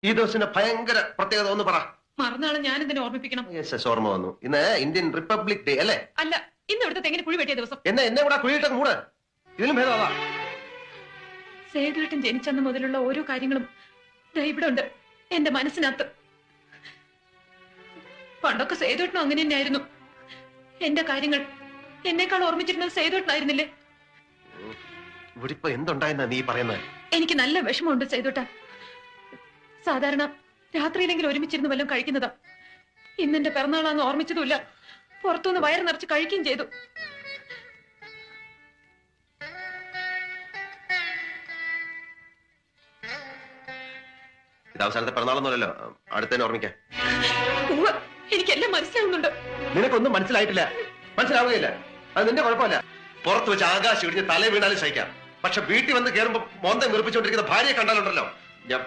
ഈ ദിവസത്തിന്റെ ഭയങ്കര പ്രത്യേകത ഒന്ന് പറ. മറന്നാളെ ഞാൻ ഇതിനെ ഓർമ്മിപ്പിക്കണം. ഓർമ്മ വന്നു. ഇന്ന് ഇന്ത്യൻ റിപ്പബ്ലിക് ഡേ അല്ലേ? അല്ല, ഇന്ന് ഇവിടുത്തെ തെങ്ങിന് കുഴി വെട്ടിയ ദിവസം. എന്നെ കൂടെ കുഴിയിട്ടൊക്കെ മൂട്. ഇതിലും ഭേദമാ. സേതുവേട്ടൻ ജനിച്ചന്ന് മുതലുള്ള ഓരോ കാര്യങ്ങളും ഇവിടെ ഉണ്ട് എന്റെ മനസ്സിനകത്ത്. പണ്ടൊക്കെ സേതുവേട്ടനും അങ്ങനെ തന്നെയായിരുന്നു. എന്റെ കാര്യങ്ങൾ എന്നെക്കാൾ ഓർമ്മിച്ചിരുന്നത് സേതുവേട്ടനായിരുന്നില്ലേ? ഇവിടെ ഇപ്പൊ എന്തുണ്ടായെന്നാ നീ പറയുന്നത്? എനിക്ക് നല്ല വിഷമമുണ്ട് സേതുവേട്ട. സാധാരണ രാത്രിയിലെങ്കിലും ഒരുമിച്ചിരുന്ന് വല്ലതും കഴിക്കുന്നതാ. ഇന്നെന്റെ പിറന്നാളാന്ന് ഓർമ്മിച്ചതുമില്ല. പുറത്തുനിന്ന് വയറ് നിറച്ച് കഴിക്കുകയും ചെയ്തു. ഇത് അവസാനത്തെ പിറന്നാളൊന്നുമല്ലോ, അടുത്തന്നെ ഓർമ്മിക്കാം. എനിക്കെല്ലാം മനസ്സിലാവുന്നുണ്ട്. നിനക്കൊന്നും മനസ്സിലായിട്ടില്ല, മനസ്സിലാവുകയില്ല. അത് നിന്റെ കുഴപ്പമില്ല. പുറത്ത് വെച്ച് ആകാശം ഇടിഞ്ഞ് തല വീണാലും സഹിക്കാം. പക്ഷെ വീട്ടിൽ വന്ന് കയറുമ്പോ മോന്തം നിർപ്പിച്ചുകൊണ്ടിരിക്കുന്ന ഭാര്യയെ കണ്ടാലുണ്ടല്ലോ ഞാൻ